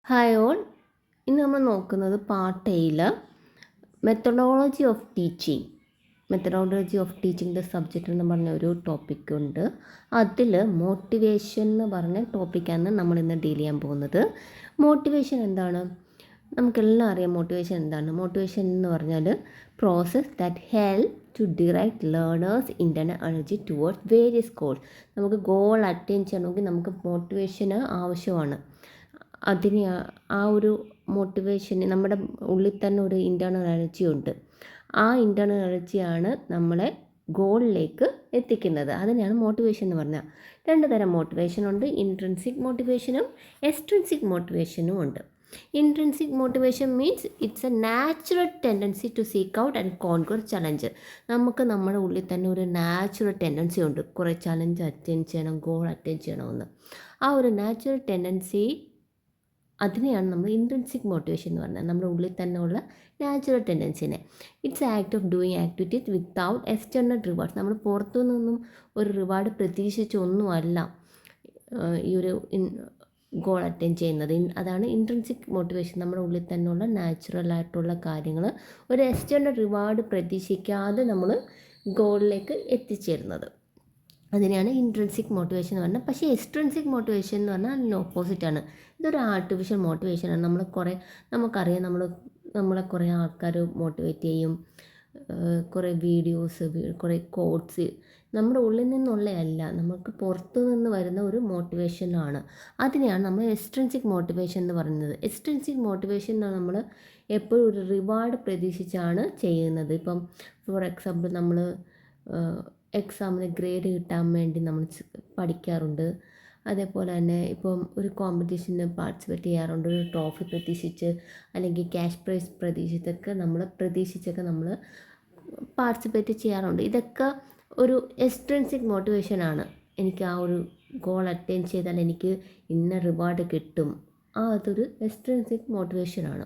Hi all. ഇന്ന് നമ്മൾ നോക്കുന്നത് പാർട്ട് എയിൽ മെത്തഡോളജി ഓഫ് ടീച്ചിങ്ങിൻ്റെ സബ്ജക്റ്റ് എന്ന് പറഞ്ഞ ഒരു ടോപ്പിക് ഉണ്ട്. അതിൽ മോട്ടിവേഷൻ എന്ന് പറഞ്ഞ ടോപ്പിക്കാണ് നമ്മൾ ഇന്ന് ഡീൽ ചെയ്യാൻ പോകുന്നത്. മോട്ടിവേഷൻ എന്താണ്? നമുക്കെല്ലാം അറിയാം മോട്ടിവേഷൻ എന്താണ്. മോട്ടിവേഷൻ എന്ന് പറഞ്ഞാൽ process that help to direct learners internal energy towards various goals. നമുക്ക് ഗോൾ അറ്റൈൻ ചെയ്യണമെങ്കിൽ നമുക്ക് മോട്ടിവേഷന് ആവശ്യമാണ്. അതിന് ആ ഒരു മോട്ടിവേഷൻ നമ്മുടെ ഉള്ളിൽ തന്നെ ഒരു ഇൻറ്റേർണൽ എനർജി ഉണ്ട്. ആ ഇൻറ്റേർണൽ എനർജിയാണ് നമ്മളെ ഗോളിലേക്ക് എത്തിക്കുന്നത്. അതിനെയാണ് മോട്ടിവേഷൻ എന്ന് പറഞ്ഞാൽ. രണ്ട് തരം മോട്ടിവേഷൻ ഉണ്ട്. ഇൻട്രിൻസിക് മോട്ടിവേഷനും എക്സ്ട്രിൻസിക് മോട്ടിവേഷനും ഉണ്ട്. Intrinsic motivation means it's a natural tendency to seek out and conquer challenge. നമുക്ക് നമ്മുടെ ഉള്ളിൽ തന്നെ ഒരു നാച്ചുറൽ ടെൻഡൻസി ഉണ്ട്, കുറേ ചലഞ്ച് അറ്റൈൻ ചെയ്യണം, ഗോൾ അറ്റൈൻ ചെയ്യണമെന്ന്. ആ ഒരു നാച്ചുറൽ ടെൻഡൻസി, അതിനെയാണ് നമ്മൾ ഇൻട്രിൻസിക് മോട്ടിവേഷൻ എന്ന് പറഞ്ഞാൽ. നമ്മുടെ ഉള്ളിൽ തന്നെ ഉള്ള നാച്ചുറൽ ടെൻഡൻസിനെ. It's act of doing activities without external rewards. നമ്മൾ പുറത്തു നിന്നും ഒരു റിവാർഡ് പ്രതീക്ഷിച്ചൊന്നുമല്ല ഈ ഒരു ഗോൾ അറ്റൈൻ ചെയ്യുന്നത്. അതാണ് ഇൻട്രിൻസിക് മോട്ടിവേഷൻ. നമ്മുടെ ഉള്ളിൽ തന്നെയുള്ള നാച്ചുറലായിട്ടുള്ള കാര്യങ്ങൾ ഒരു എക്സ്റ്റേണൽ റിവാർഡ് പ്രതീക്ഷിക്കാതെ നമ്മൾ ഗോളിലേക്ക് എത്തിച്ചേരുന്നത്. അതിനെയാണ് ഇൻട്രിൻസിക് മോട്ടിവേഷൻ എന്ന് പറഞ്ഞാൽ. പക്ഷേ എക്സ്ട്രിൻസിക് മോട്ടിവേഷൻ എന്ന് പറഞ്ഞാൽ അതിന് ഓപ്പോസിറ്റാണ്. ഇതൊരു ആർട്ടിഫിഷ്യൽ മോട്ടിവേഷനാണ്. നമുക്കറിയാം നമ്മളെ കുറേ ആൾക്കാർ മോട്ടിവേറ്റ് ചെയ്യും. കുറേ വീഡിയോസ്, കുറേ കോട്ട്സ് നമ്മുടെ ഉള്ളിൽ നിന്നുള്ളതല്ല, നമുക്ക് പുറത്തു നിന്ന് വരുന്ന ഒരു മോട്ടിവേഷനാണ്. അതിനെയാണ് നമ്മൾ എക്സ്ട്രിൻസിക് മോട്ടിവേഷൻ എന്ന് പറയുന്നത്. എക്സ്ട്രിൻസിക് മോട്ടിവേഷൻ നമ്മൾ എപ്പോഴും ഒരു റിവാർഡ് പ്രതീക്ഷിച്ചാണ് ചെയ്യുന്നത്. ഇപ്പം ഫോർ എക്സാമ്പിൾ നമ്മൾ എക്സാമിന് ഗ്രേഡ് കിട്ടാൻ വേണ്ടി നമ്മൾ പഠിക്കാറുണ്ട്. അതേപോലെ തന്നെ ഇപ്പം ഒരു കോമ്പറ്റീഷന് പാർട്ടിസിപ്പേറ്റ് ചെയ്യാറുണ്ട്. ഒരു ട്രോഫി പ്രതീക്ഷിച്ച് അല്ലെങ്കിൽ ക്യാഷ് പ്രൈസ് പ്രതീക്ഷിച്ചൊക്കെ നമ്മൾ പാർട്ടിസിപ്പേറ്റ് ചെയ്യാറുണ്ട്. ഇതൊക്കെ ഒരു എക്സ്ട്രിൻസിക് മോട്ടിവേഷനാണ്. എനിക്ക് ആ ഒരു ഗോൾ അറ്റൈൻ ചെയ്താൽ എനിക്ക് ഇന്ന റിവാർഡ് കിട്ടും. അതൊരു എക്സ്ട്രിൻസിക് മോട്ടിവേഷനാണ്.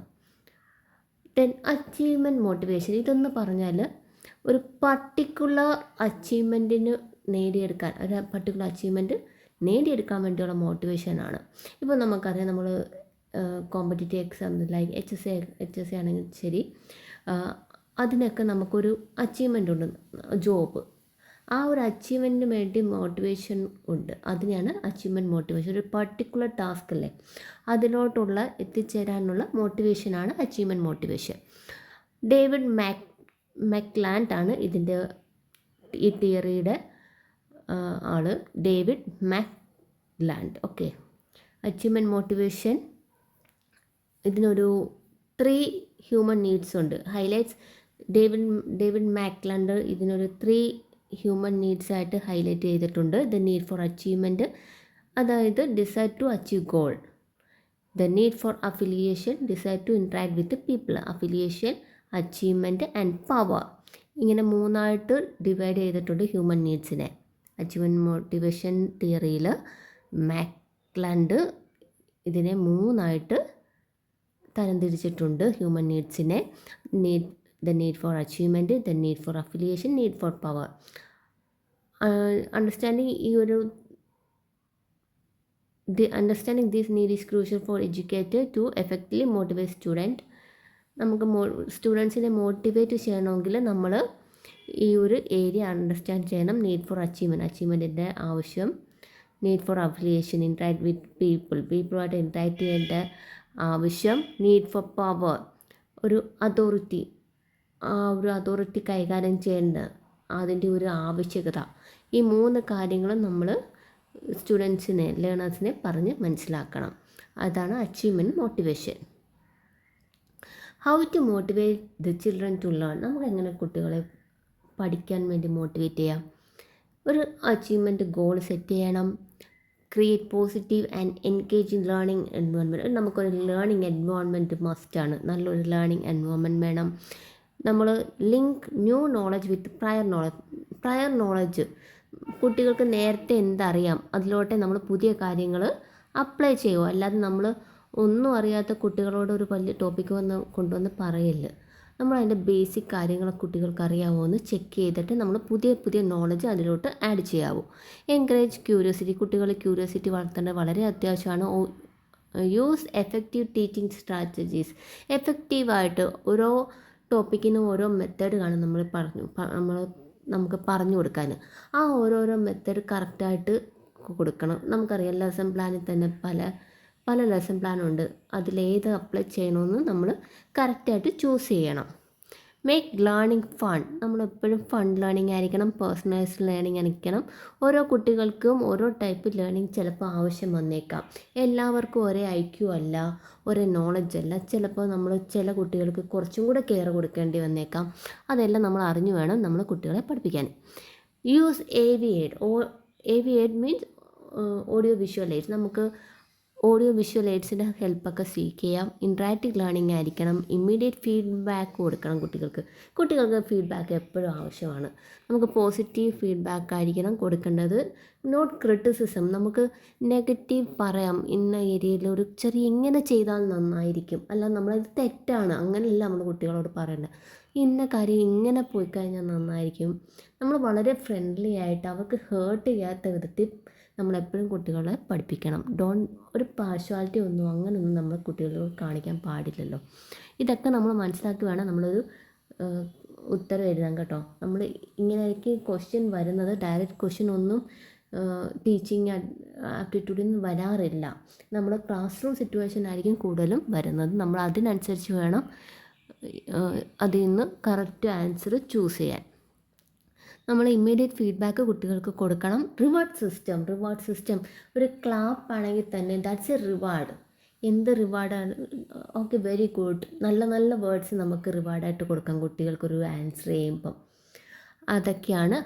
Then achievement motivation. ഇതെന്ന് പറഞ്ഞാൽ ഒരു പർട്ടിക്കുലർ അച്ചീവ്മെൻറ്റിന് ഒരു പർട്ടിക്കുലർ അച്ചീവ്മെൻറ്റ് നേടിയെടുക്കാൻ വേണ്ടിയുള്ള മോട്ടിവേഷനാണ്. ഇപ്പോൾ നമുക്കറിയാം, നമ്മൾ competitive exam like H S A ആണെങ്കിൽ ശരി, അതിനൊക്കെ നമുക്കൊരു അച്ചീവ്മെൻ്റ് ഉണ്ട്, ജോബ്. ആ ഒരു അച്ചീവ്മെൻറ്റിന് വേണ്ടി മോട്ടിവേഷൻ ഉണ്ട്. അതിനെയാണ് അച്ചീവ്മെൻറ്റ് മോട്ടിവേഷൻ. ഒരു പർട്ടിക്കുലർ ടാസ്ക് അല്ലേ, അതിലോട്ടുള്ള എത്തിച്ചേരാനുള്ള മോട്ടിവേഷനാണ് അച്ചീവ്മെൻറ്റ് മോട്ടിവേഷൻ. ഡേവിഡ് മെക്ലാൻഡ് ആണ് ഈ തിയറിയുടെ ആള്, David McClelland. Okay, achievement motivation ഇതിനൊരു 3 ഹ്യൂമൻ നീഡ്സ് ഉണ്ട്. ഹൈലൈറ്റ്സ് ഡേവിഡ് മെക്ലാൻഡ് ഇതിനൊരു 3 ഹ്യൂമൻ നീഡ്സ് ആയിട്ട് ഹൈലൈറ്റ് ചെയ്തിട്ടുണ്ട്. ദ നീഡ് ഫോർ അച്ചീവ്മെൻറ്റ്, അതായത് desire to achieve goal. The need for affiliation, desire to interact with people. Affiliation, achievement and power. ഇങ്ങനെ 3ആയിട്ട് divide ചെയ്തിട്ടുണ്ട് human നീഡ്സിനെ. Achievement motivation തിയറിയിൽ McClelland ഇതിനെ 3ആയിട്ട് തരംതിരിച്ചിട്ടുണ്ട് ഹ്യൂമൻ നീഡ്സിനെ. The need for achievement, the need for affiliation, need four power. Understanding this need is crucial for educator to effectively motivate student. നമുക്ക് സ്റ്റുഡൻസിനെ മോട്ടിവേറ്റ് ചെയ്യണമെങ്കിൽ നമ്മൾ ഈ ഒരു ഏരിയ അണ്ടർസ്റ്റാൻഡ് ചെയ്യണം. നീഡ് ഫോർ അച്ചീവ്മെൻറ്റിൻ്റെ ആവശ്യം. Need for affiliation, interact with പീപ്പിളുമായിട്ട് ഇൻട്രാക്ട് ചെയ്യേണ്ട ആവശ്യം. നീഡ് ഫോർ പവർ, ഒരു അതോറിറ്റി കൈകാര്യം ചെയ്യേണ്ട അതിൻ്റെ ഒരു ആവശ്യകത. ഈ 3 കാര്യങ്ങളും നമ്മൾ ലേണേഴ്സിനെ പറഞ്ഞ് മനസ്സിലാക്കണം. അതാണ് achievement motivation. How to motivate the children to learn. നമുക്ക് എങ്ങനെ കുട്ടികളെ പഠിക്കാൻ വേണ്ടി മോട്ടിവേറ്റ് ചെയ്യാം? ഒരു അച്ചീവ്മെൻറ്റ് ഗോൾ സെറ്റ് ചെയ്യണം. Create positive and engaging learning environment. നമുക്കൊരു ലേണിംഗ് എൻവയോൺമെൻറ്റ് മസ്റ്റാണ്. നല്ലൊരു ലേണിംഗ് എൻവയോൺമെൻറ്റ് വേണം. നമ്മൾ link new knowledge with prior knowledge. കുട്ടികൾക്ക് നേരത്തെ എന്തറിയാം അതിലോട്ടെ നമ്മൾ പുതിയ കാര്യങ്ങൾ അപ്ലൈ ചെയ്യുമോ. അല്ലാതെ നമ്മൾ ഒന്നും അറിയാത്ത കുട്ടികളോട് ഒരു വലിയ ടോപ്പിക്ക് കൊണ്ടുവന്ന് പറയില്ല. നമ്മൾ അതിൻ്റെ ബേസിക് കാര്യങ്ങൾ കുട്ടികൾക്ക് അറിയാമോ എന്ന് ചെക്ക് ചെയ്തിട്ട് നമ്മൾ പുതിയ നോളജ് അതിലോട്ട് ആഡ് ചെയ്യാവൂ. Encourage curiosity. കുട്ടികളെ ക്യൂരിയോസിറ്റി വളർത്തേണ്ടത് വളരെ അത്യാവശ്യമാണ്. Use effective teaching strategies. എഫക്റ്റീവായിട്ട് ഓരോ ടോപ്പിക്കിനും ഓരോ മെത്തേഡ് കാണും നമുക്ക് പറഞ്ഞു കൊടുക്കാൻ. ആ ഓരോരോ മെത്തേഡ് കറക്റ്റായിട്ട് കൊടുക്കണം. നമുക്കറിയാം ലെസൺ പ്ലാനിൽ തന്നെ പല ലെസൺ പ്ലാനുണ്ട്. അതിലേത് അപ്ലൈ ചെയ്യണമെന്ന് നമ്മൾ കറക്റ്റായിട്ട് ചൂസ് ചെയ്യണം. Make learning fun. നമ്മളെപ്പോഴും ഫൺ ലേണിംഗ് ആയിരിക്കണം, പേഴ്സണലൈസ്ഡ് ലേണിംഗ് ആയിരിക്കണം. ഓരോ കുട്ടികൾക്കും ഓരോ ടൈപ്പ് ലേണിംഗ് ചിലപ്പോൾ ആവശ്യം വന്നേക്കാം. എല്ലാവർക്കും ഒരേ IQ അല്ല, ഒരേ നോളജ് അല്ല. ചിലപ്പോൾ നമ്മൾ ചില കുട്ടികൾക്ക് കുറച്ചും കൂടെ കെയർ കൊടുക്കേണ്ടി വന്നേക്കാം. അതെല്ലാം നമ്മൾ അറിഞ്ഞു വേണം നമ്മൾ കുട്ടികളെ പഠിപ്പിക്കാൻ. Use AV aid means audio visual AIDS. നമുക്ക് ഓഡിയോ വിഷ്വൽ എയ്ഡ്സിൻ്റെ ഹെൽപ്പൊക്കെ സീക്ക് ചെയ്യാം. ഇൻട്രാക്റ്റീവ് ലേണിംഗ് ആയിരിക്കണം. ഇമ്മീഡിയറ്റ് ഫീഡ്ബാക്ക് കൊടുക്കണം കുട്ടികൾക്ക് ഫീഡ്ബാക്ക് എപ്പോഴും ആവശ്യമാണ്. നമുക്ക് പോസിറ്റീവ് ഫീഡ്ബാക്ക് ആയിരിക്കണം കൊടുക്കേണ്ടത്, നോട്ട് ക്രിറ്റിസിസം. നമുക്ക് നെഗറ്റീവ് പറയാം, ഇന്ന ഏരിയയിൽ ഒരു ഇങ്ങനെ ചെയ്താൽ നന്നായിരിക്കും, അല്ല നമ്മളത് തെറ്റാണ്, അങ്ങനെയല്ല നമ്മൾ കുട്ടികളോട് പറയേണ്ടത്. ഇന്ന കാര്യം ഇങ്ങനെ പോയി കഴിഞ്ഞാൽ നന്നായിരിക്കും. നമ്മൾ വളരെ ഫ്രണ്ട്ലി ആയിട്ട് അവർക്ക് ഹേർട്ട് ചെയ്യാത്ത വിധത്തിൽ നമ്മളെപ്പോഴും കുട്ടികളെ പഠിപ്പിക്കണം. ഒരു പാർഷ്വാലിറ്റി അങ്ങനെയൊന്നും നമ്മൾ കുട്ടികളോട് കാണിക്കാൻ പാടില്ലല്ലോ. ഇതൊക്കെ നമ്മൾ മനസ്സിലാക്കി വേണം നമ്മളൊരു ഉത്തരം എഴുതാൻ കേട്ടോ. നമ്മൾ ഇങ്ങനെയൊക്കെ ക്വസ്റ്റ്യൻ വരുന്നത് ഡയറക്റ്റ് ക്വസ്റ്റ്യൻ ഒന്നും ടീച്ചിങ് ആപ്റ്റിറ്റ്യൂഡിൽ നിന്ന് വരാറില്ല. നമ്മൾ ക്ലാസ് റൂം സിറ്റുവേഷൻ ആയിരിക്കും കൂടുതലും വരുന്നത്. നമ്മൾ അതിനനുസരിച്ച് വേണം അതിൽ നിന്ന് കറക്റ്റ് ആൻസർ ചൂസ് ചെയ്യാൻ. നമ്മൾ ഇമ്മീഡിയറ്റ് ഫീഡ്ബാക്ക് കുട്ടികൾക്ക് കൊടുക്കണം. റിവാർഡ് സിസ്റ്റം ഒരു ക്ലാപ്പ് ആണെങ്കിൽ തന്നെ ദാറ്റ്സ് എ റിവാർഡ്. എന്ത് റിവാർഡാണ്? Okay, very good. നല്ല വേർഡ്സ് നമുക്ക് റിവാർഡായിട്ട് കൊടുക്കാം കുട്ടികൾക്കൊരു ആൻസർ ചെയ്യുമ്പം. അതൊക്കെയാണ്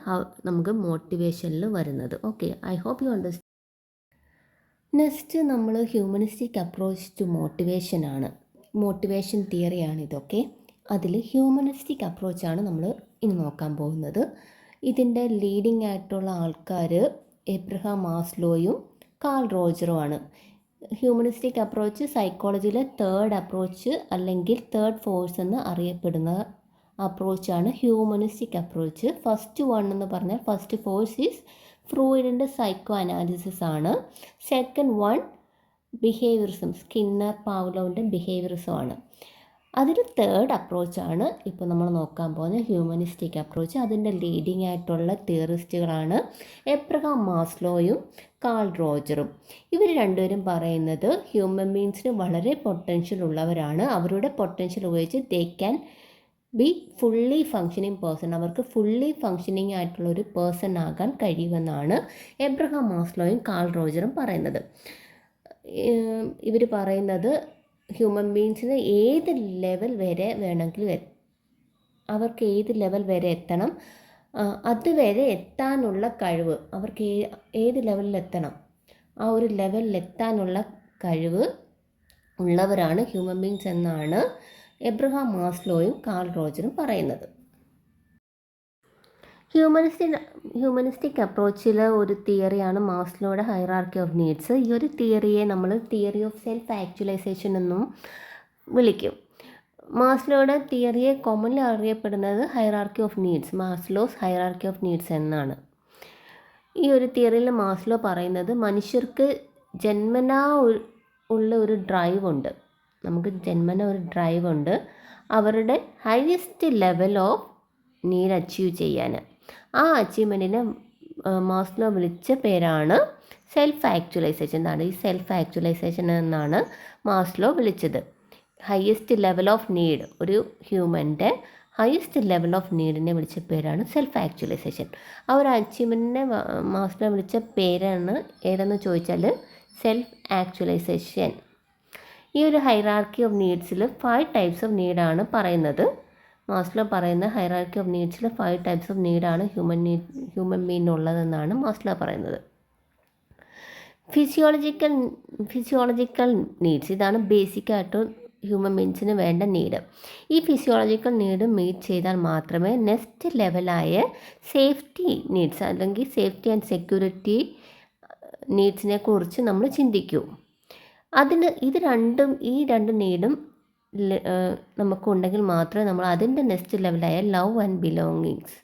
നമുക്ക് മോട്ടിവേഷനിൽ വരുന്നത്. Okay, I hope you understand. Next നമ്മൾ ഹ്യൂമനിസ്റ്റിക് അപ്രോച്ച് ടു മോട്ടിവേഷനാണ്. മോട്ടിവേഷൻ തിയറിയാണ് ഇതൊക്കെ. അതിൽ ഹ്യൂമനിസ്റ്റിക് അപ്രോച്ചാണ് നമ്മൾ ഇനി നോക്കാൻ പോകുന്നത്. ഇതിൻ്റെ ലീഡിംഗ് ആയിട്ടുള്ള ആൾക്കാർ എബ്രഹാം മാസ്ലോയും കാൾ റോജറുമാണ്. ഹ്യൂമനിസ്റ്റിക് അപ്രോച്ച് സൈക്കോളജിയിലെ തേർഡ് അപ്രോച്ച് അല്ലെങ്കിൽ തേർഡ് ഫോഴ്സ് എന്ന് അറിയപ്പെടുന്ന അപ്രോച്ചാണ് humanistic approach. First force is ഫ്രൂയിഡിൻ്റെ സൈക്കോ അനാലിസിസ് ആണ്. സെക്കൻഡ് വൺ ബിഹേവിയറിസം, സ്കിന്നർ പാവ്ലോവിൻ്റെ ബിഹേവിയറിസമാണ്. അതിൽ തേർഡ് അപ്രോച്ചാണ് ഇപ്പോൾ നമ്മൾ നോക്കാൻ പോകുന്ന ഹ്യൂമനിസ്റ്റിക് അപ്രോച്ച്. അതിൻ്റെ ലീഡിംഗ് ആയിട്ടുള്ള തിയറിസ്റ്റുകളാണ് എബ്രഹാം മാസ്ലോയും കാൾ റോജറും. ഇവർ രണ്ടുപേരും പറയുന്നത് ഹ്യൂമൻ ബീങ്സിന് വളരെ പൊട്ടൻഷ്യൽ ഉള്ളവരാണ്. അവരുടെ പൊട്ടൻഷ്യൽ ഉപയോഗിച്ച് they can be fully functioning person. അവർക്ക് ഫുള്ളി ഫങ്ഷനിങ് ആയിട്ടുള്ള ഒരു പേഴ്സൺ ആകാൻ കഴിയുമെന്നാണ് എബ്രഹാം മാസ്ലോയും കാൾ റോജറും പറയുന്നത്. ഇവർ പറയുന്നത് ഹ്യൂമൻ ബീങ്സിന് ഏത് ലെവൽ വരെ വേണമെങ്കിലും അവർക്ക് ഏത് ലെവൽ വരെ എത്തണം, അതുവരെ എത്താനുള്ള കഴിവ് അവർക്ക് ഏത് ലെവലിലെത്തണം, ആ ഒരു ലെവലിലെത്താനുള്ള കഴിവ് ഉള്ളവരാണ് ഹ്യൂമൻ ബീങ്സ് എന്നാണ് എബ്രഹാം മാസ്ലോയും കാൾ റോജറും പറയുന്നത്. ഹ്യൂമനിസ്റ്റിക് അപ്രോച്ചിൽ ഒരു തിയറിയാണ് മാസ്ലോയുടെ ഹൈറാർക്കി ഓഫ് നീഡ്സ്. ഈ ഒരു തിയറിയെ നമ്മൾ തിയറി ഓഫ് സെൽഫ് ആക്ച്വലൈസേഷൻ എന്നും വിളിക്കും. മാസ്ലോയുടെ തിയറിയെ കോമൺലി അറിയപ്പെടുന്നത് hierarchy of needs, Maslow's hierarchy of needs എന്നാണ്. ഈ ഒരു തിയറിയിൽ മാസ്ലോ പറയുന്നത് മനുഷ്യർക്ക് ജന്മനാ ഉള്ള ഒരു ഡ്രൈവ് ഉണ്ട്. നമുക്ക് ജന്മന ഒരു ഡ്രൈവ് ഉണ്ട് അവരുടെ highest level of need achieve ചെയ്യാൻ. ആ അച്ചീവ്മെൻറ്റിനെ മാസ്ലോ വിളിച്ച പേരാണ് സെൽഫ് ആക്ച്വലൈസേഷൻ. എന്നാണ് ഈ സെൽഫ് ആക്ച്വലൈസേഷൻ എന്നാണ് മാസ്ലോ വിളിച്ചത്. ഹയസ്റ്റ് ലെവൽ ഓഫ് നീഡ്, ഒരു ഹ്യൂമൻ്റെ ഹയസ്റ്റ് ലെവൽ ഓഫ് നീഡിനെ വിളിച്ച പേരാണ് സെൽഫ് ആക്ച്വലൈസേഷൻ. ആ ഒരു അച്ചീവ്മെൻറ്റിനെ മാസ്ലോ വിളിച്ച പേരാണ് ഏതെന്ന് ചോദിച്ചാൽ സെൽഫ് ആക്ച്വലൈസേഷൻ. ഈ ഒരു ഹൈറാർക്കി ഓഫ് നീഡ്സിൽ 5 ടൈപ്സ് ഓഫ് നീഡാണ് പറയുന്നത്. മാസ്ലോ പറയുന്ന ഹൈറാർക്കി ഓഫ് നീഡ്സിൽ 5 ടൈപ്സ് ഓഫ് നീഡാണ് ഹ്യൂമൻ ബീങ്ങിനുള്ളതെന്നാണ് മാസ്ലോ പറയുന്നത്. ഫിസിയോളജിക്കൽ നീഡ്സ്, ഇതാണ് ബേസിക്കായിട്ട് ഹ്യൂമൻ ബീങ്സിന് വേണ്ട നീഡ്. ഈ ഫിസിയോളജിക്കൽ നീഡ് മീറ്റ് ചെയ്താൽ മാത്രമേ നെക്സ്റ്റ് ലെവലായ സേഫ്റ്റി നീഡ്സ് അല്ലെങ്കിൽ സേഫ്റ്റി ആൻഡ് സെക്യൂരിറ്റി നീഡ്സിനെ കുറിച്ച് നമ്മൾ ചിന്തിക്കൂ. ഈ രണ്ട് നീഡും നമുക്കുണ്ടെങ്കിൽ മാത്രമേ നമ്മൾ അതിൻ്റെ നെക്സ്റ്റ് ലെവലായ ലവ് ആൻഡ് ബിലോങ്ങിങ്സ്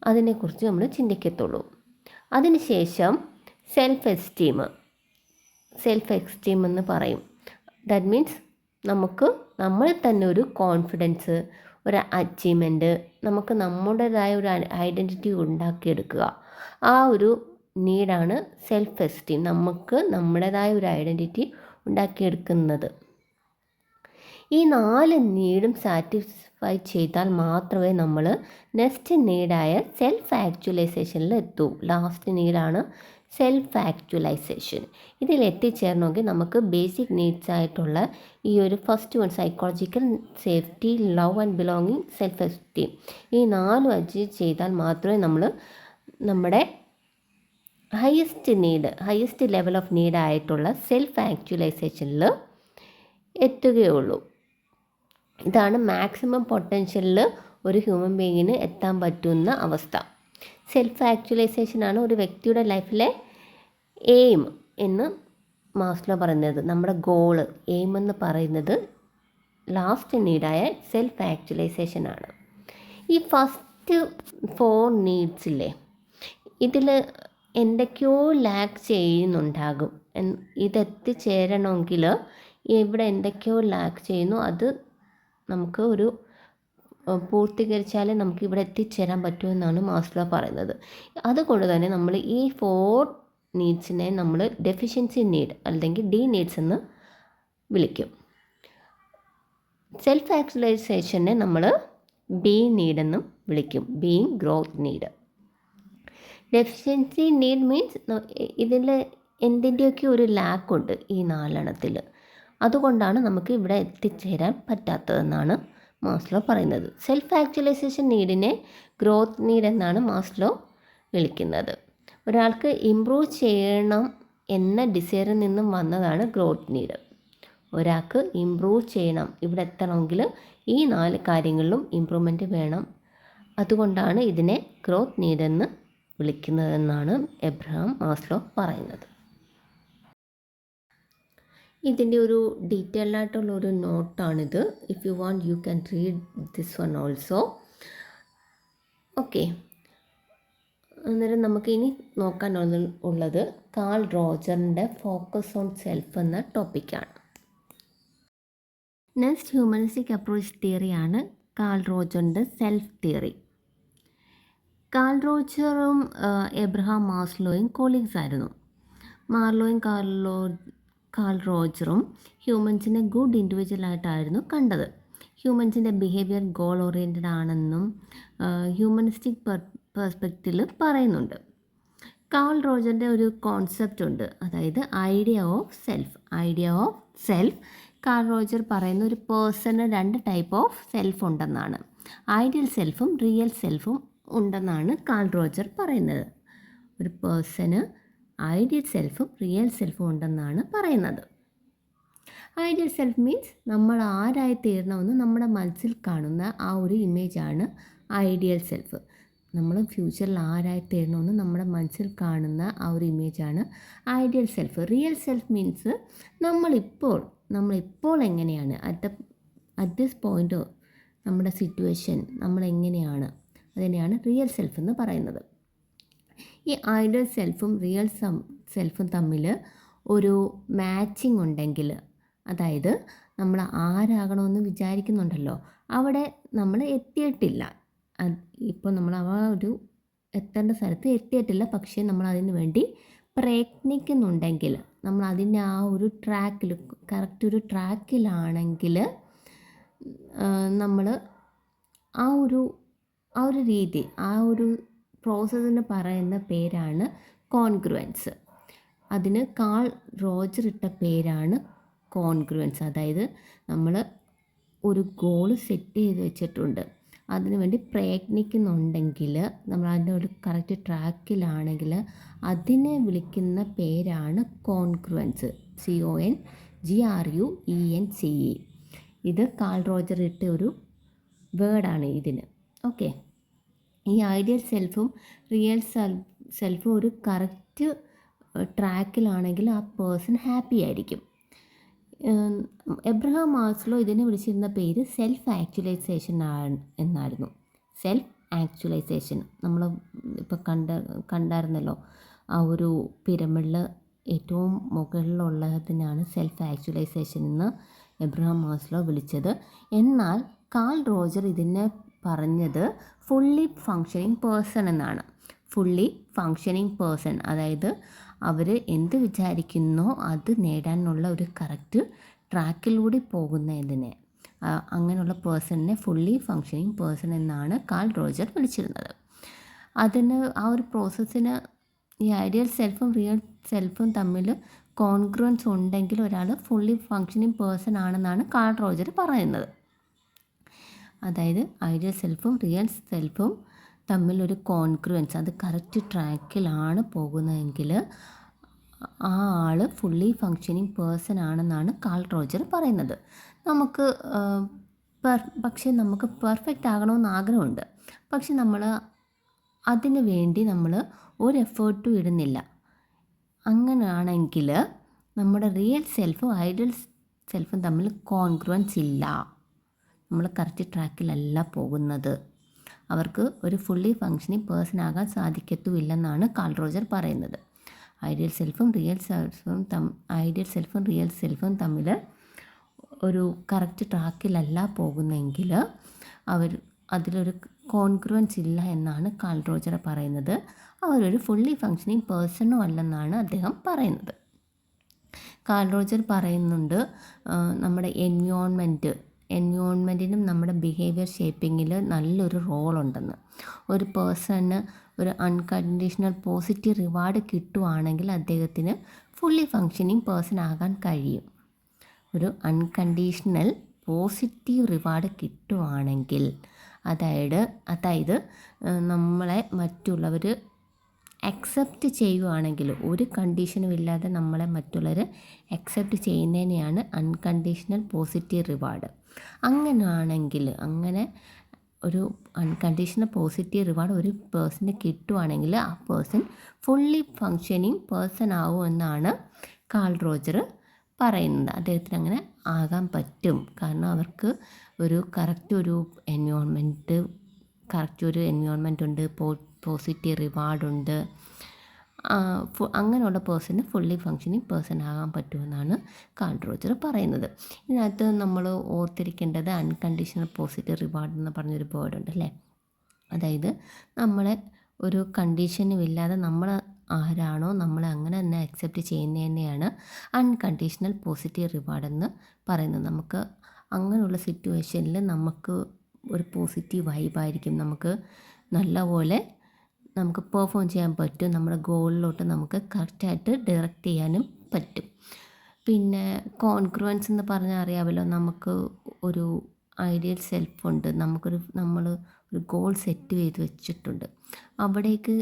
അതിനെക്കുറിച്ച് നമ്മൾ ചിന്തിക്കത്തുള്ളൂ. അതിനുശേഷം സെൽഫ് സെൽഫ് എസ്റ്റീം എന്ന് പറയും. ദാറ്റ് മീൻസ് നമുക്ക് നമ്മൾ തന്നെ ഒരു കോൺഫിഡൻസ്, ഒരു അച്ചീവ്മെൻറ്റ്, നമുക്ക് നമ്മുടേതായ ഒരു ഐഡൻറ്റിറ്റി ഉണ്ടാക്കിയെടുക്കുക. ആ ഒരു നീഡാണ് സെൽഫ് എസ്റ്റീം. നമുക്ക് നമ്മുടേതായ ഒരു ഐഡൻറ്റിറ്റി ഉണ്ടാക്കിയെടുക്കുന്നത്. ഈ 4 നീഡും സാറ്റിസ്ഫൈ ചെയ്താൽ മാത്രമേ നമ്മൾ നെക്സ്റ്റ് നീഡായ സെൽഫ് ആക്ച്വലൈസേഷനിൽ എത്തൂ. ലാസ്റ്റ് നീഡാണ് സെൽഫ് ആക്ച്വലൈസേഷൻ. ഇതിൽ എത്തിച്ചേരണമെങ്കിൽ നമുക്ക് ബേസിക് നീഡ്സ് ആയിട്ടുള്ള ഈ ഒരു first one, psychological safety, love and belonging, self esteem, ഈ 4 അച്ചീവ് ചെയ്താൽ മാത്രമേ നമ്മൾ നമ്മുടെ ഹയസ്റ്റ് ലെവൽ ഓഫ് നീഡായിട്ടുള്ള സെൽഫ് ആക്ച്വലൈസേഷനിൽ എത്തുകയുള്ളൂ. ഇതാണ് മാക്സിമം പൊട്ടൻഷ്യലിൽ ഒരു ഹ്യൂമൻ ബീയിങ്ങിന് എത്താൻ പറ്റുന്ന അവസ്ഥ. സെൽഫ് ആക്ച്വലൈസേഷനാണ് ഒരു വ്യക്തിയുടെ ലൈഫിലെ എയിം എന്ന് മാസ്ലോ പറയുന്നത്. നമ്മുടെ ഗോള്, എയിം എന്ന് പറയുന്നത് ലാസ്റ്റ് നീഡായ സെൽഫ് ആക്ച്വലൈസേഷനാണ്. ഈ ഫസ്റ്റ് 4 നീഡ്സില്ലേ, ഇതിൽ എന്തൊക്കെയോ ലാക്ക് ചെയ്യുന്നുണ്ടാകും. ഇതെത്തിച്ചേരണമെങ്കിൽ ഇവിടെ എന്തൊക്കെയോ ലാക്ക് ചെയ്യുന്നു, അത് നമുക്ക് ഒരു പൂർത്തീകരിച്ചാലേ നമുക്ക് ഇവിടെ എത്തിച്ചേരാൻ പറ്റുമെന്നാണ് മാസ്ലോ പറയുന്നത്. അതുകൊണ്ട് തന്നെ നമ്മൾ ഈ 4 നീഡ്സിനെ നമ്മൾ ഡെഫിഷ്യൻസി നീഡ് അല്ലെങ്കിൽ ഡി നീഡ്സ് എന്ന് വിളിക്കും. സെൽഫ് ആക്ച്വലൈസേഷനെ നമ്മൾ ബി നീഡ് എന്നും വിളിക്കും, being growth need. Deficiency need means ഇതിൽ എന്തിൻ്റെയൊക്കെ ഒരു ലാക്കുണ്ട് ഈ 4 അതുകൊണ്ടാണ് നമുക്ക് ഇവിടെ എത്തിച്ചേരാൻ പറ്റാത്തതെന്നാണ് മാസ്ലോ പറയുന്നത്. സെൽഫ് ആക്ച്വലൈസേഷൻ നീഡിനെ ഗ്രോത്ത് നീഡ് എന്നാണ് മാസ്ലോ വിളിക്കുന്നത്. ഒരാൾക്ക് ഇമ്പ്രൂവ് ചെയ്യണം എന്ന ഡിസയറിൽ നിന്നും വന്നതാണ് ഗ്രോത്ത് നീഡ്. ഒരാൾക്ക് ഇമ്പ്രൂവ് ചെയ്യണം, ഇവിടെ എത്തണമെങ്കിൽ ഈ 4 കാര്യങ്ങളിലും ഇമ്പ്രൂവ്മെൻറ്റ് വേണം. അതുകൊണ്ടാണ് ഇതിനെ ഗ്രോത്ത് നീഡ് എന്ന് വിളിക്കുന്നതെന്നാണ് എബ്രഹാം മാസ്ലോ പറയുന്നത്. ഇതിൻ്റെ ഒരു ഡീറ്റെയിൽഡ് ആയിട്ടുള്ളൊരു നോട്ടാണിത്. If you want you can read this one also. Okay, അന്നേരം നമുക്ക് ഇനി നോക്കാൻ ഉള്ളത് കാൾ റോജറിൻ്റെ ഫോക്കസ് ഓൺ സെൽഫ് എന്ന ടോപ്പിക്കാണ്. നെക്സ്റ്റ് ഹ്യൂമനിസ്റ്റിക് അപ്രോച്ച് തിയറിയാണ് കാൾ റോജറിൻ്റെ സെൽഫ് തിയറി. കാൾ റോജറും എബ്രഹാം മാസ്ലോയും കോളീഗ്സ് ആയിരുന്നു. മാർലോയും കാൾ റോജറും ഹ്യൂമൻസിനെ ഗുഡ് ഇൻഡിവിജ്വലായിട്ടായിരുന്നു കണ്ടത്. ഹ്യൂമൻസിൻ്റെ ബിഹേവിയർ ഗോൾ ഓറിയൻറ്റഡ് ആണെന്നും ഹ്യൂമനിസ്റ്റിക് പെർസ്പെക്റ്റീവിൽ പറയുന്നുണ്ട്. കാൾ റോജറിൻ്റെ ഒരു കോൺസെപ്റ്റ് ഉണ്ട്, അതായത് idea of self. Carl Roger പറയുന്ന ഒരു പേഴ്സണ് 2 ടൈപ്പ് ഓഫ് സെൽഫ് ഉണ്ടെന്നാണ്. ഐഡിയൽ സെൽഫും റിയൽ സെൽഫും ഉണ്ടെന്നാണ് കാൾ റോജർ പറയുന്നത്. ഒരു പേഴ്സണ് ഐഡിയൽ സെൽഫും റിയൽ സെൽഫും ഉണ്ടെന്നാണ് പറയുന്നത്. ഐഡിയൽ സെൽഫ് മീൻസ് നമ്മൾ ആരായി തീരണമെന്ന് നമ്മുടെ മനസ്സിൽ കാണുന്ന ആ ഒരു ഇമേജാണ് ഐഡിയൽ സെൽഫ്. നമ്മൾ ഫ്യൂച്ചറിൽ ആരായി തീരണമെന്ന് നമ്മുടെ മനസ്സിൽ കാണുന്ന ആ ഒരു ഇമേജാണ് ideal self. Real self means നമ്മളിപ്പോൾ എങ്ങനെയാണ് അറ്റ് ദിസ് പോയിൻ്റ് നമ്മുടെ സിറ്റുവേഷൻ നമ്മളെങ്ങനെയാണ്, അതിനെയാണ് റിയൽ സെൽഫ് എന്ന് പറയുന്നത്. ഈ ഐഡിയൽ സെൽഫും റിയൽ സെൽഫും തമ്മിൽ ഒരു മാച്ചിങ് ഉണ്ടെങ്കിൽ, അതായത് നമ്മൾ ആരാകണമെന്ന് വിചാരിക്കുന്നുണ്ടല്ലോ, അവിടെ നമ്മൾ എത്തിയിട്ടില്ല. ഇപ്പോൾ നമ്മൾ ഒരു എത്തേണ്ട സ്ഥലത്ത് എത്തിയിട്ടില്ല, പക്ഷേ നമ്മൾ അതിന് വേണ്ടി പ്രയത്നിക്കുന്നുണ്ടെങ്കിൽ, നമ്മൾ അതിൻ്റെ ആ ഒരു ട്രാക്കിൽ കറക്റ്റ് ഒരു ട്രാക്കിലാണെങ്കിൽ നമ്മൾ ആ ഒരു രീതി, ആ ഒരു പ്രോസസ്സിന് പറയുന്ന പേരാണ് കോൺഗ്രുവൻസ്. അതിന് കാൾ റോജർ ഇട്ട പേരാണ് കോൺഗ്രുവൻസ്. അതായത് നമ്മൾ ഒരു ഗോൾ സെറ്റ് ചെയ്ത് വെച്ചിട്ടുണ്ട്, അതിനുവേണ്ടി പ്രയത്നിക്കുന്നുണ്ടെങ്കിൽ, നമ്മൾ അതിൻ്റെ ഒരു കറക്റ്റ് ട്രാക്കിലാണെങ്കിൽ അതിനെ വിളിക്കുന്ന പേരാണ് കോൺഗ്രുവൻസ്. CONGRUENCE. ഇത് കാൾ റോജർ ഇട്ട ഒരു വേർഡാണ് ഇതിന്. ഓക്കെ, ഈ ഐഡിയൽ സെൽഫും റിയൽ സെൽഫും ഒരു കറക്റ്റ് ട്രാക്കിലാണെങ്കിൽ ആ പേഴ്സൺ ഹാപ്പി ആയിരിക്കും. എബ്രഹാം മാസ്ലോ ഇതിനെ വിളിച്ചിരുന്ന പേര് സെൽഫ് ആക്ച്വലൈസേഷൻ എന്നായിരുന്നു. സെൽഫ് ആക്ച്വലൈസേഷൻ നമ്മൾ ഇപ്പോൾ കണ്ടായിരുന്നല്ലോ, ആ ഒരു പിരമിഡിൽ ഏറ്റവും മുകളിലുള്ളതിനാണ് സെൽഫ് ആക്ച്വലൈസേഷൻ എന്ന് എബ്രഹാം മാസ്ലോ വിളിച്ചത്. എന്നാൽ കാൾ റോജർ ഇതിനെ പറഞ്ഞത് ഫുള്ളി ഫങ്ഷനിങ് പേഴ്സൺ എന്നാണ്. ഫുള്ളി ഫങ്ഷനിങ് പേഴ്സൺ, അതായത് അവർ എന്ത് വിചാരിക്കുന്നോ അത് നേടാനുള്ള ഒരു കറക്റ്റ് ട്രാക്കിലൂടെ പോകുന്നതിനെ, അങ്ങനെയുള്ള പേഴ്സണിനെ ഫുള്ളി ഫങ്ഷനിങ് പേഴ്സൺ എന്നാണ് കാൾ റോജർ വിളിച്ചിരുന്നത്. അതിന് ആ ഒരു പ്രോസസ്സിന് ഈ ഐഡിയൽ സെൽഫും റിയൽ സെൽഫും തമ്മിൽ കോൺഗ്രുവൻസ് ഉണ്ടെങ്കിൽ ഒരാൾ ഫുള്ളി ഫങ്ഷനിങ് പേഴ്സൺ ആണെന്നാണ് കാൾ റോജർ പറയുന്നത്. അതായത് ഐഡിയൽ സെൽഫും റിയൽ സെൽഫും തമ്മിലൊരു കോൺഗ്രുവൻസ്, അത് കറക്റ്റ് ട്രാക്കിലാണ് പോകുന്നതെങ്കിൽ ആ ആൾ ഫുള്ളി ഫങ്ഷനിങ് പേഴ്സൺ ആണെന്നാണ് കാൾ റോജർ പറയുന്നത്. നമുക്ക് പക്ഷേ നമുക്ക് പെർഫെക്റ്റ് ആകണമെന്ന് ആഗ്രഹമുണ്ട്, പക്ഷെ നമ്മൾ അതിന് വേണ്ടി നമ്മൾ ഒരു എഫേർട്ടും ഇടുന്നില്ല. അങ്ങനെയാണെങ്കിൽ നമ്മുടെ റിയൽ സെൽഫും ഐഡിയൽ സെൽഫും തമ്മിൽ കോൺഗ്രുവൻസ് ഇല്ല, നമ്മൾ കറക്റ്റ് ട്രാക്കിലല്ല പോകുന്നത്, അവർക്ക് ഒരു ഫുള്ളി ഫങ്ഷനിങ് പേഴ്സൺ ആകാൻ സാധിക്കത്തുമില്ലെന്നാണ് കാൾ റോജർ പറയുന്നത്. ഐഡിയൽ സെൽഫും റിയൽ സെൽഫും തമ്മിൽ ഒരു കറക്റ്റ് ട്രാക്കിലല്ല പോകുന്നതെങ്കിൽ അതിലൊരു കോൺഗ്രുവൻസ് ഇല്ല എന്നാണ് കാൾ റോജർ പറയുന്നത്. അവരൊരു ഫുള്ളി ഫങ്ഷനിങ് പേഴ്സണും അല്ലെന്നാണ് അദ്ദേഹം പറയുന്നത്. കാൾ റോജർ പറയുന്നുണ്ട് നമ്മുടെ എൻവയോൺമെൻറ്റിനും നമ്മുടെ ബിഹേവിയർ ഷേപ്പിങ്ങിൽ നല്ലൊരു റോളുണ്ടെന്ന്. ഒരു പേഴ്സണ് ഒരു അൺകണ്ടീഷണൽ പോസിറ്റീവ് റിവാർഡ് കിട്ടുവാണെങ്കിൽ അദ്ദേഹത്തിന് ഫുള്ളി ഫങ്ഷനിങ് പേഴ്സൺ ആകാൻ കഴിയും. ഒരു അൺകണ്ടീഷണൽ പോസിറ്റീവ് റിവാർഡ് കിട്ടുവാണെങ്കിൽ, അതായത് നമ്മളെ മറ്റുള്ളവർ അക്സെപ്റ്റ് ചെയ്യുവാണെങ്കിൽ, ഒരു കണ്ടീഷനും ഇല്ലാതെ നമ്മളെ മറ്റുള്ളവർ അക്സെപ്റ്റ് ചെയ്യുന്നതിനെയാണ് അൺകണ്ടീഷണൽ പോസിറ്റീവ് റിവാർഡ്. അങ്ങനെ ഒരു അൺകണ്ടീഷണൽ പോസിറ്റീവ് റിവാർഡ് ഒരു പേഴ്സണിന് കിട്ടുവാണെങ്കിൽ ആ പേഴ്സൺ ഫുള്ളി ഫങ്ഷനിങ് പേഴ്സൺ ആവുമെന്നാണ് കാൾ റോജർ പറയുന്നത്. അദ്ദേഹത്തിന് അങ്ങനെ ആകാൻ പറ്റും, കാരണം അവർക്ക് ഒരു കറക്റ്റ് ഒരു എൻവയോൺമെൻറ്റ് ഉണ്ട്, പോസിറ്റീവ് റിവാർഡുണ്ട്. അങ്ങനെയുള്ള പേഴ്സണ് ഫുള്ളി ഫങ്ഷനിങ് പേഴ്സൺ ആകാൻ പറ്റുമെന്നാണ് കാൾ റോജർ പറയുന്നത്. ഇതിനകത്ത് നമ്മൾ ഓർത്തിരിക്കേണ്ടത് അൺകണ്ടീഷണൽ പോസിറ്റീവ് റിവാർഡ് എന്ന് പറഞ്ഞൊരു വേർഡുണ്ട് അല്ലേ. അതായത് നമ്മളെ ഒരു കണ്ടീഷനും ഇല്ലാതെ നമ്മൾ ആരാണോ നമ്മളെ അങ്ങനെ തന്നെ അക്സെപ്റ്റ് ചെയ്യുന്നതിനെയാണ് അൺകണ്ടീഷണൽ പോസിറ്റീവ് റിവാർഡ് എന്ന് പറയുന്നത്. നമുക്ക് അങ്ങനെയുള്ള സിറ്റുവേഷനിൽ നമുക്ക് ഒരു പോസിറ്റീവ് വൈബായിരിക്കും, നമുക്ക് നല്ലപോലെ നമുക്ക് പെർഫോം ചെയ്യാൻ പറ്റും, നമ്മുടെ ഗോളിലോട്ട് നമുക്ക് കറക്റ്റായിട്ട് ഡയറക്റ്റ് ചെയ്യാനും പറ്റും. പിന്നെ കോൺഗ്രുവൻസ് എന്ന് പറഞ്ഞാൽ അറിയാമല്ലോ, നമുക്ക് ഒരു ഐഡിയൽ സെൽഫുണ്ട്, നമ്മൾ ഒരു ഗോൾ സെറ്റ് ചെയ്ത് വെച്ചിട്ടുണ്ട്, അവിടേക്ക്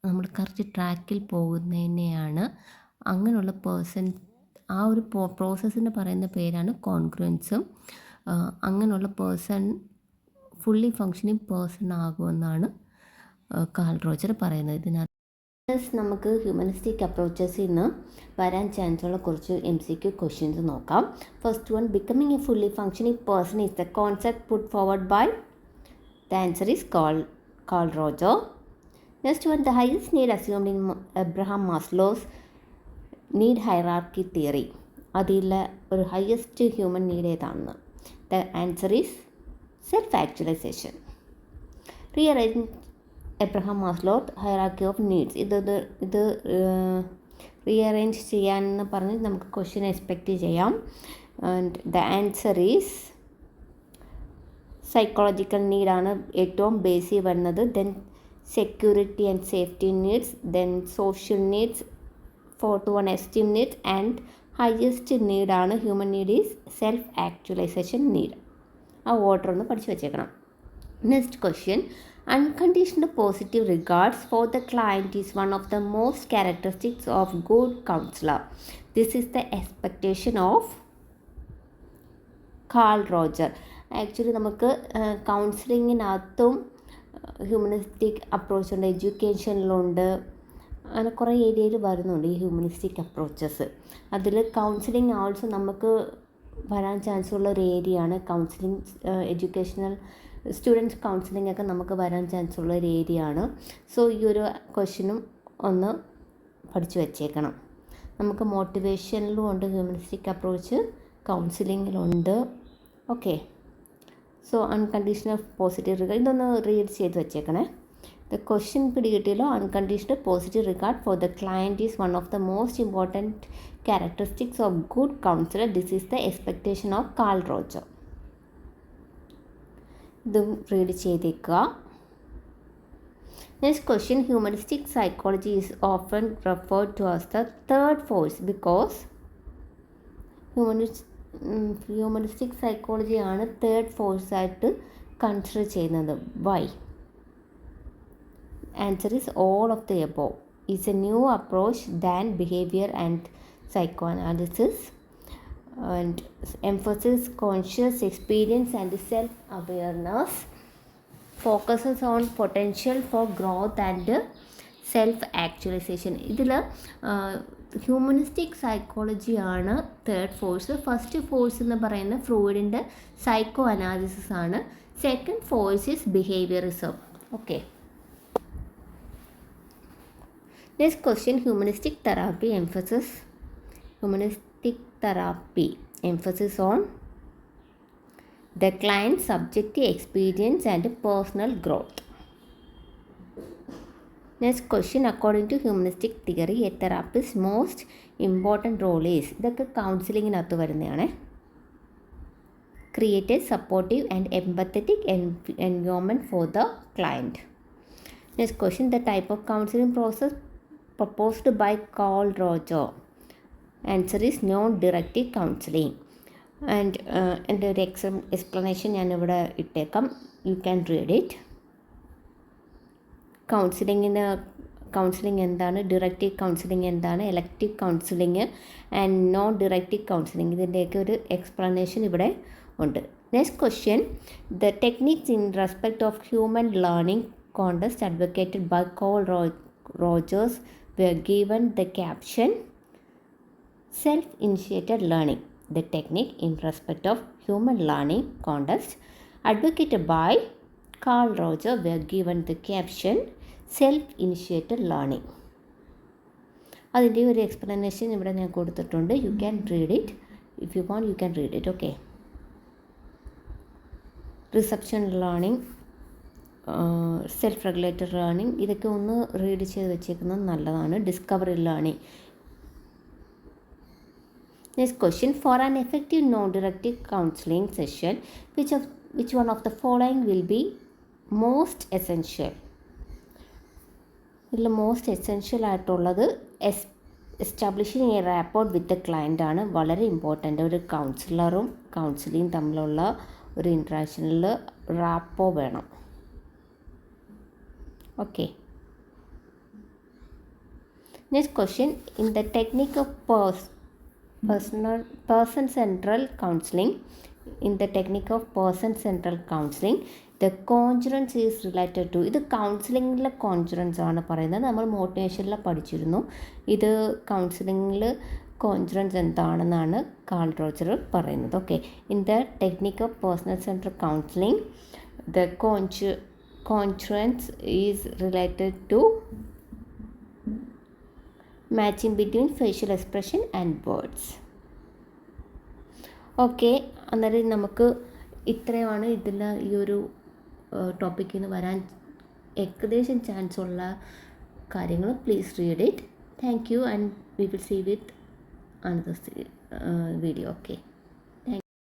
നമ്മൾ കറക്റ്റ് ട്രാക്കിൽ പോകുന്നതിനെയാണ് അങ്ങനെയുള്ള പേഴ്സൺ, ആ ഒരു പ്രോസസ്സിന് പറയുന്ന പേരാണ് കോൺഗ്രുവൻസും. അങ്ങനെയുള്ള പേഴ്സൺ ഫുള്ളി ഫങ്ഷനിങ് പേഴ്സൺ ആകുമെന്നാണ് കാൾ റോജർ പറയുന്നത്. ഇതിനകത്ത് നമുക്ക് ഹ്യൂമനിസ്റ്റിക് അപ്രോച്ചസിൽ നിന്ന് വരാൻ ചാൻസുള്ള കുറച്ച് MCQ ക്വസ്റ്റ്യൻസ് നോക്കാം. First one, becoming a fully functioning person is the concept put forward by, the answer is Carl Roger. Next one, the highest need assumed in Abraham Maslow's need hierarchy theory. അതിലെ ഒരു highest human need ഏതാണെന്ന്. The answer is self actualization. Rearrange Abraham Maslow hierarchy of needs. ഇത് rearrange ചെയ്യാനെന്ന് പറഞ്ഞ് നമുക്ക് question expect ചെയ്യാം. And the answer is psychological നീഡാണ് ഏറ്റവും ബേസിൽ വരുന്നത്. Then security and safety needs, then social needs, fourth one esteem needs, and highest നീഡാണ് human need is self actualization need. ആ ഓർഡർ ഒന്ന് പഠിച്ചു വെച്ചേക്കണം. Next question, unconditional positive regards for the client is one of the most characteristics of good counselor. This is the expectation of Carl Roger. Actually നമുക്ക് കൗൺസിലിങ്ങിനകത്തും humanistic approach ഉണ്ട്, എഡ്യൂക്കേഷനിലുണ്ട്, അങ്ങനെ കുറേ ഏരിയയിൽ വരുന്നുണ്ട് ഈ ഹ്യൂമനിസ്റ്റിക് അപ്രോച്ചസ്. അതിൽ കൗൺസിലിംഗ് ആൾസോ നമുക്ക് വരാൻ ചാൻസ് ഉള്ള ഒരു ഏരിയയാണ്. കൗൺസിലിംഗ്, എഡ്യൂക്കേഷണൽ സ്റ്റുഡൻസ് കൗൺസിലിംഗ് ഒക്കെ നമുക്ക് വരാൻ ചാൻസ് ഉള്ള ഒരു ഏരിയ ആണ്. സോ ഈ ഒരു ക്വസ്റ്റ്യനും ഒന്ന് പഠിച്ചു വച്ചേക്കണം. നമുക്ക് മോട്ടിവേഷനിലും ഉണ്ട് ഹ്യൂമനിസ്റ്റിക് അപ്രോച്ച്, കൗൺസിലിങ്ങിലുണ്ട്. Okay, so unconditional positive regard ഇതൊന്ന് റീഡ് ചെയ്ത് വെച്ചേക്കണേ. ദ ക്വസ്റ്റ്യൻ പിടികിട്ടിയല്ലോ. Unconditional positive regard for the client is one of the most important characteristics of good counsellor. This is the expectation of Carl Roger. ഇതും read ചെയ്തേക്കുക. Next question, humanistic psychology is often referred to as the third force because humanistic psychology ആണ് third force ആയിട്ട് consider ചെയ്യുന്നത്. Why? Answer is all of the above. It's a new approach than behavior and psychoanalysis and emphasizes conscious experience and self-awareness. Focuses on potential for growth and self-actualization. ഇതിൽ humanistic psychology ആണ് third force. First force എന്ന് പറയുന്നത് ഫ്രോയിഡിൻ്റെ psycho analysis ആണ്. Second force is behaviourism. Okay, next question, humanistic therapy emphasis on the client's subjective experience and personal growth. Next question, according to humanistic theory, a therapist's most important role is, ഇതൊക്കെ കൗൺസിലിങ്ങിനകത്ത് വരുന്നതാണ്, create a supportive and empathetic environment for the client. Next question, the type of counseling process proposed by Carl Roger. Answer is non-directive counseling. And എൻ്റെ ഒരു explanation ഞാനിവിടെ ഇട്ടേക്കാം. You can read it. Counselling എന്താണ്, directive counselling എന്താണ്, elective counselling and non directive counselling, ഇതിൻ്റെയൊക്കെ ഒരു explanation ഇവിടെ ഉണ്ട്. Next question, the techniques in respect of human learning context advocated by Carl Rogers were given the caption self-initiated learning. The technique in respect of human learning context advocated by Carl Roger were given the caption self-initiated learning. അതിൻ്റെ ഒരു explanation ഇവിടെ ഞാൻ കൊടുത്തിട്ടുണ്ട്. U can read it. If you want you can read it. Okay, reception learning, self regulated learning, ഇതൊക്കെ ഒന്ന് read ചെയ്ത് വെച്ചേക്കുന്നത് നല്ലതാണ്. Discovery learning. Next question, for an effective non-directive counseling session, which one of the following will be most essential? ഇതിൽ most essential ആയിട്ടുള്ളത് establishing A rapport with the client ആണ്. വളരെ important. ഒരു കൗൺസിലറും കൗൺസിലിംഗ് തമ്മിലുള്ള ഒരു ഇൻട്രാക്ഷനിൽ റാപ്പോ വേണം. Okay, next question, in the technique of person-central counseling, in the technique of person-central counseling, the congruence is related to, ഇത് കൗൺസിലിങ്ങിലെ കോൺജുറൻസ് ആണ് പറയുന്നത്. നമ്മൾ മോട്ടിവേഷനിൽ പഠിച്ചിരുന്നു. ഇത് കൗൺസിലിങ്ങിൽ കോൺജുറൻസ് എന്താണെന്നാണ് കാൾ റോജർ പറയുന്നത്. Okay, in the technique of personal central counselling, the congruence is related to matching between facial expression and words. Okay, അന്നേരം നമുക്ക് ഇത്രയുമാണ് ഇതിൽ ഈ ഒരു ടോപ്പിക്കിൽ നിന്ന് വരാൻ ഏകദേശം ചാൻസ് ഉള്ള കാര്യങ്ങൾ. Please read it. Thank you and we will see with another video. Okay.